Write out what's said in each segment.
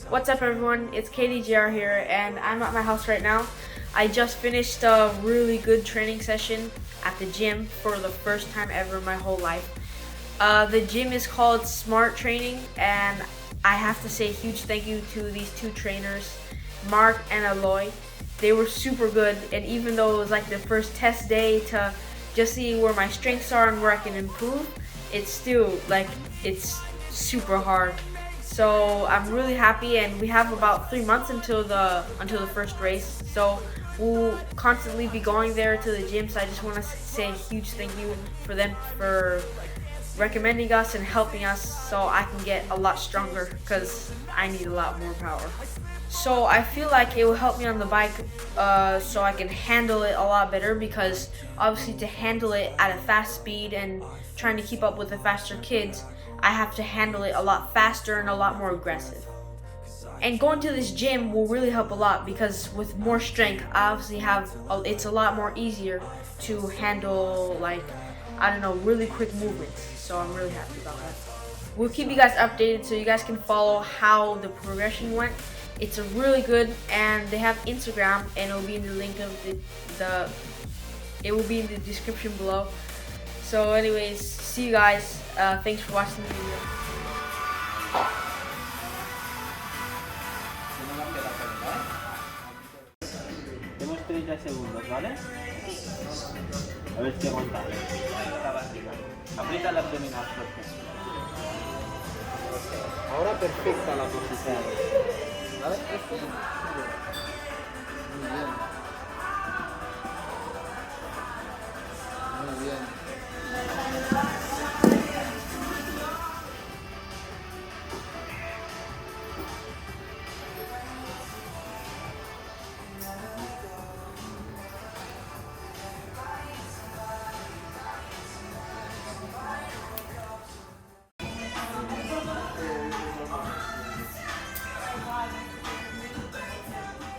What's up everyone, it's KDJR here and I'm at my house right now. I just finished a really good training session at the gym for the first time ever in my whole life. The gym is called Smart Training and I have to say a huge thank you to these two trainers, Mark and Eloy. They were super good, and even though it was like the first test day to just see where my strengths are and where I can improve, it's still like it's super hard. So I'm really happy, and we have about 3 months until the first race. So we'll constantly be going there to the gym. So I just want to say a huge thank you for them for recommending us and helping us so I can get a lot stronger because I need a lot more power. So I feel like it will help me on the bike so I can handle it a lot better, because obviously to handle it at a fast speed and trying to keep up with the faster kids, I have to handle it a lot faster and a lot more aggressive. And going to this gym will really help a lot, because with more strength, I obviously it's a lot more easier to handle, like, I don't know, really quick movements. So I'm really happy about that. We'll keep you guys updated so you guys can follow how the progression went. It's a really good, and they have Instagram, and it'll be in the link of it will be in the description below. So anyways, see you guys. Thanks for watching the video. Tenemos 30 segundos, ¿vale? A ver si aguantamos. Aprieta el abdominal fuerte. Ahora perfecta la posición. ¿Vale? Esto. Muy bien. Muy bien.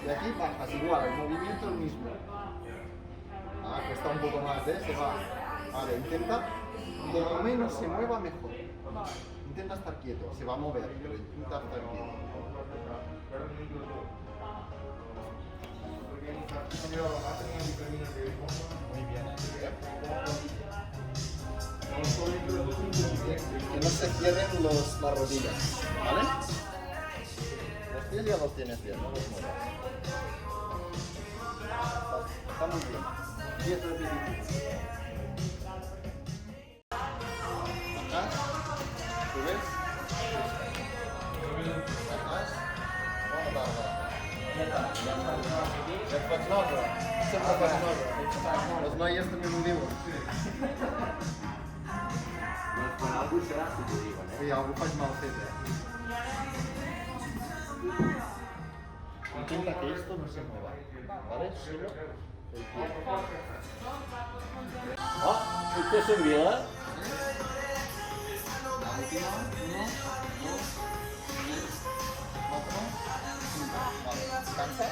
Y aquí bajas igual, el movimiento es el mismo. Ah, cuesta un poco más, ¿eh? Se va. Vale, intenta, como menos se mueva mejor. Intenta estar quieto, se va a mover, pero intenta estar quieto. Muy bien. Que no se cierren las rodillas, ¿vale? Los pies ya los tienes bien, no los muevas. Está muy bien. 10 repeticiones. Atrás. Subes. Atrás. Jak faig nova. Sempre faig nova. Els noies també m'ho diuen. Quan algú serà, si t'ho diuen, Sí, algú faig mal fet, Intenta que esto no se mueva, ¿vale? Solo el pie. Oh, usted se envió, ¿eh? La última, 1, 2, 3, 4, 5. Vale, descansa.